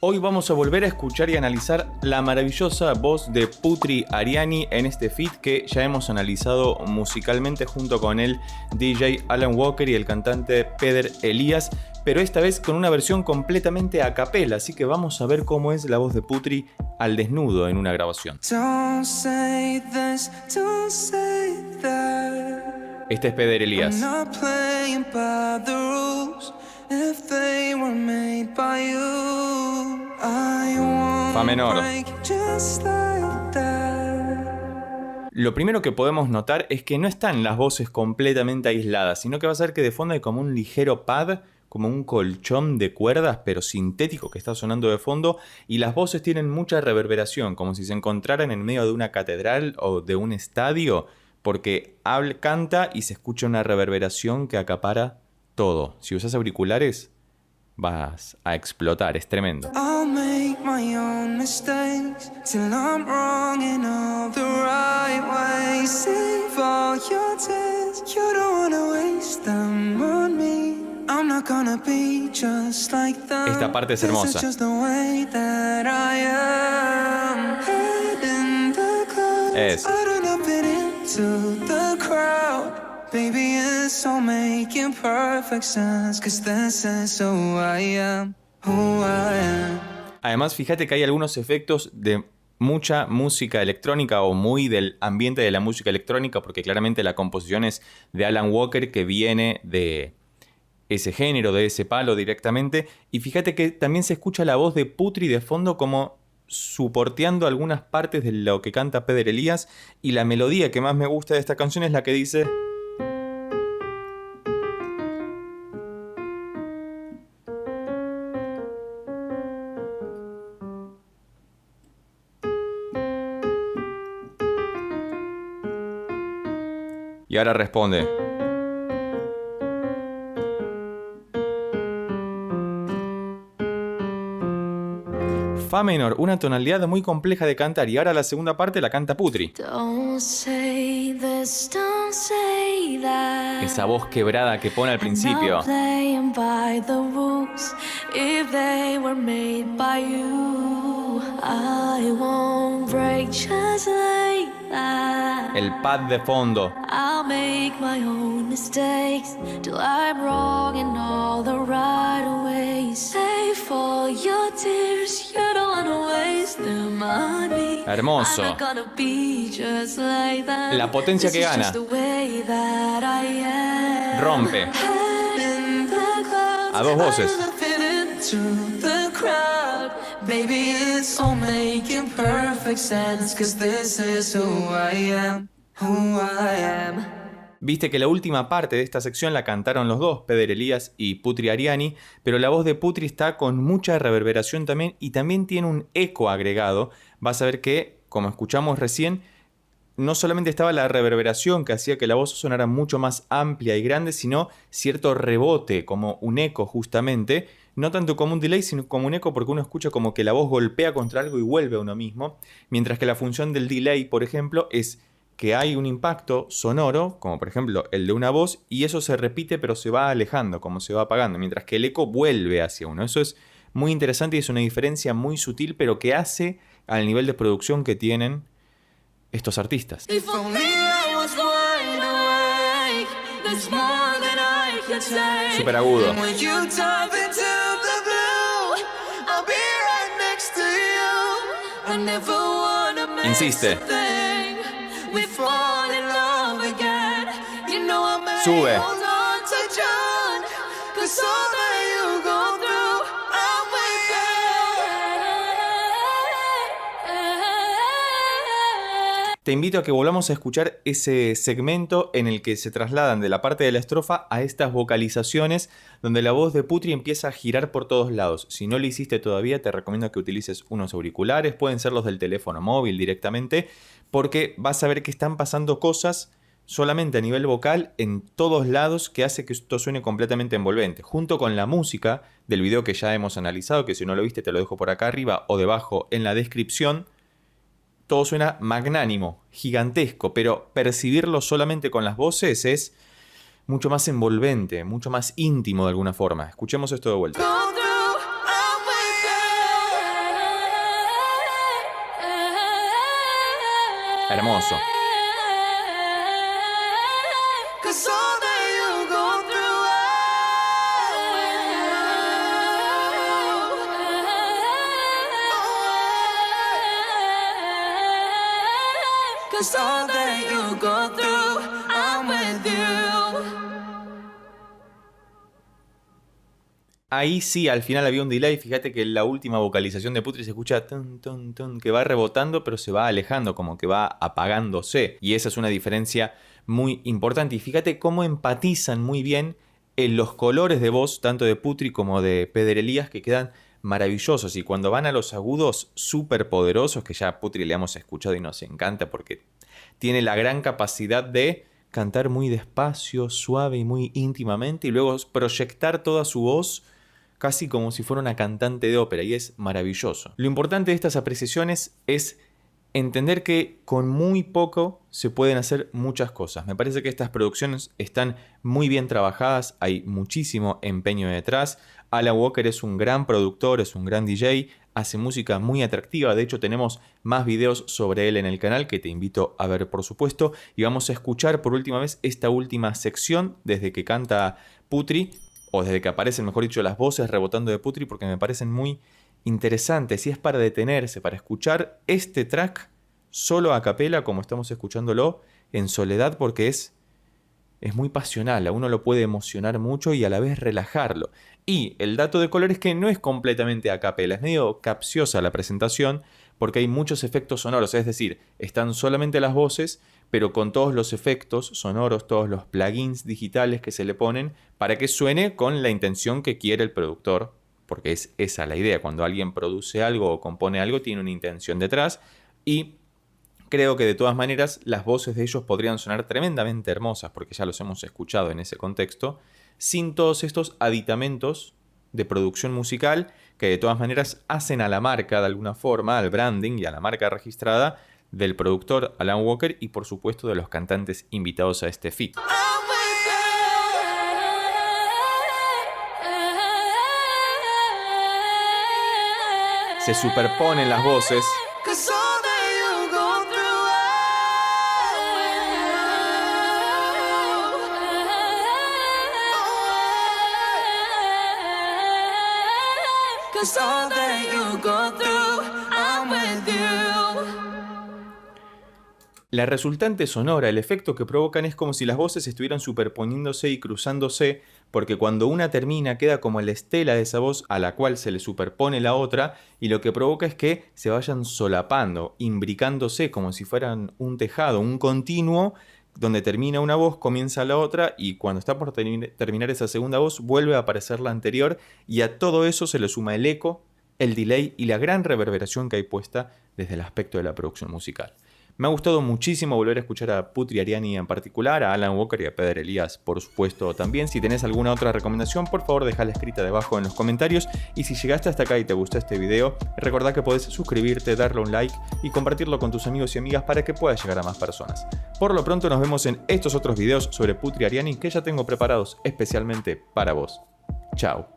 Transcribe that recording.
Hoy vamos a volver a escuchar y analizar la maravillosa voz de Putri Ariani en este feat que ya hemos analizado musicalmente junto con el DJ Alan Walker y el cantante Peder Elías, pero esta vez con una versión completamente a capela, así que vamos a ver cómo es la voz de Putri al desnudo en una grabación. Don't say this, don't say that. Este es Peder Elías. I'm not playing by the rules. If they were made by you, I won't Fa menor. break just like that. Lo primero que podemos notar es que no están las voces completamente aisladas, sino que va a ser que de fondo hay como un ligero pad, como un colchón de cuerdas, pero sintético que está sonando de fondo, y las voces tienen mucha reverberación, como si se encontraran en medio de una catedral o de un estadio, porque canta y se escucha una reverberación que acapara todo. Si usas auriculares, vas a explotar, es tremendo. I'll make my own mistakes till I'm wrong in all the right ways. Save all your tears, you don't wanna waste them on me. I'm not gonna be just like them. Esta parte es hermosa. This is just the way that I am. Head in the clouds, Es. I don't know, fit into the crowd. Baby, it's all making perfect sense, 'cause this is who I am, who I am. Además, fíjate que hay algunos efectos de mucha música electrónica o muy del ambiente de la música electrónica, porque claramente la composición es de Alan Walker, que viene de ese género, de ese palo directamente. Y fíjate que también se escucha la voz de Putri de fondo como soporteando algunas partes de lo que canta Peder Elías. Y la melodía que más me gusta de esta canción es la que dice... Y ahora responde. Fa menor, una tonalidad muy compleja de cantar. Y ahora la segunda parte la canta Putri. Don't say this, don't say that. Esa voz quebrada que pone al principio. I'm not playing by the rules. If they were made by you, I won't break just like that. El pad de fondo. I'll make my own mistakes till I'm wrong in all the right ways. Save all your tears, you don't wanna waste them on me. Hermoso. I'm not gonna be just like that. La potencia que This is gana. just the way that I am. Rompe. Head in the clouds, A dos voces. I don't know, fit into the crowd. Baby, it's all making perfect sense, 'cause this is who I am, who I am. Viste que la última parte de esta sección la cantaron los dos, Peder Elías y Putri Ariani, pero la voz de Putri está con mucha reverberación también y también tiene un eco agregado. Vas a ver que, como escuchamos recién, no solamente estaba la reverberación que hacía que la voz sonara mucho más amplia y grande, sino cierto rebote, como un eco justamente, no tanto como un delay, sino como un eco porque uno escucha como que la voz golpea contra algo y vuelve a uno mismo, mientras que la función del delay, por ejemplo, es que hay un impacto sonoro, como por ejemplo el de una voz, y eso se repite pero se va alejando, como se va apagando, mientras que el eco vuelve hacia uno. Eso es muy interesante y es una diferencia muy sutil, pero que hace al nivel de producción que tienen estos artistas. If only I was wide awake, there's more than I can say. Súper agudo. And when you dive into the blue, I'll be right next to you. I never wanna miss Insiste. a thing. We fall in love again. You know I may Sube. hold on to John, 'cause all that you go through, I'm with you. Te invito a que volvamos a escuchar ese segmento en el que se trasladan de la parte de la estrofa a estas vocalizaciones donde la voz de Putri empieza a girar por todos lados. Si no lo hiciste todavía, te recomiendo que utilices unos auriculares, pueden ser los del teléfono móvil directamente, porque vas a ver que están pasando cosas solamente a nivel vocal en todos lados que hace que esto suene completamente envolvente. Junto con la música del video que ya hemos analizado, que si no lo viste te lo dejo por acá arriba o debajo en la descripción, todo suena magnánimo, gigantesco, pero percibirlo solamente con las voces es mucho más envolvente, mucho más íntimo de alguna forma. Escuchemos esto de vuelta. Go through, I'm with you. Hermoso. Cause all that you go through, cause all that you go through, I'm with you. Ahí sí, al final había un delay. Fíjate que la última vocalización de Putri se escucha tun, tun, tun, que va rebotando, pero se va alejando, como que va apagándose. Y esa es una diferencia muy importante. Y fíjate cómo empatizan muy bien en los colores de voz, tanto de Putri como de Peder Elías, que quedan maravillosos. Y cuando van a los agudos súper poderosos, que ya a Putri le hemos escuchado y nos encanta porque tiene la gran capacidad de cantar muy despacio, suave y muy íntimamente, y luego proyectar toda su voz casi como si fuera una cantante de ópera, y es maravilloso. Lo importante de estas apreciaciones es entender que con muy poco se pueden hacer muchas cosas. Me parece que estas producciones están muy bien trabajadas, hay muchísimo empeño detrás. Alan Walker es un gran productor, es un gran DJ, hace música muy atractiva. De hecho, tenemos más videos sobre él en el canal que te invito a ver, por supuesto. Y vamos a escuchar por última vez esta última sección desde que canta Putri, o desde que aparecen, mejor dicho, las voces rebotando de Putri, porque me parecen muy interesantes. Y es para detenerse, para escuchar este track solo a capela, como estamos escuchándolo, en soledad, porque es muy pasional. A uno lo puede emocionar mucho y a la vez relajarlo. Y el dato de color es que no es completamente a capela, es medio capciosa la presentación, porque hay muchos efectos sonoros, es decir, están solamente las voces, pero con todos los efectos sonoros, todos los plugins digitales que se le ponen para que suene con la intención que quiere el productor, porque es esa la idea. Cuando alguien produce algo o compone algo, tiene una intención detrás, y creo que de todas maneras las voces de ellos podrían sonar tremendamente hermosas, porque ya los hemos escuchado en ese contexto, sin todos estos aditamentos de producción musical que de todas maneras hacen a la marca de alguna forma, al branding y a la marca registrada del productor Alan Walker y por supuesto de los cantantes invitados a este feat. Se superponen las voces. La resultante sonora, el efecto que provocan es como si las voces estuvieran superponiéndose y cruzándose, porque cuando una termina queda como la estela de esa voz a la cual se le superpone la otra, y lo que provoca es que se vayan solapando, imbricándose como si fueran un tejado, un continuo, donde termina una voz, comienza la otra, y cuando está por terminar esa segunda voz, vuelve a aparecer la anterior, y a todo eso se le suma el eco, el delay y la gran reverberación que hay puesta desde el aspecto de la producción musical. Me ha gustado muchísimo volver a escuchar a Putri Ariani en particular, a Alan Walker y a Peder Elías por supuesto también. Si tenés alguna otra recomendación, por favor dejala escrita debajo en los comentarios. Y si llegaste hasta acá y te gustó este video, recordá que podés suscribirte, darle un like y compartirlo con tus amigos y amigas para que pueda llegar a más personas. Por lo pronto nos vemos en estos otros videos sobre Putri Ariani que ya tengo preparados especialmente para vos. Chao.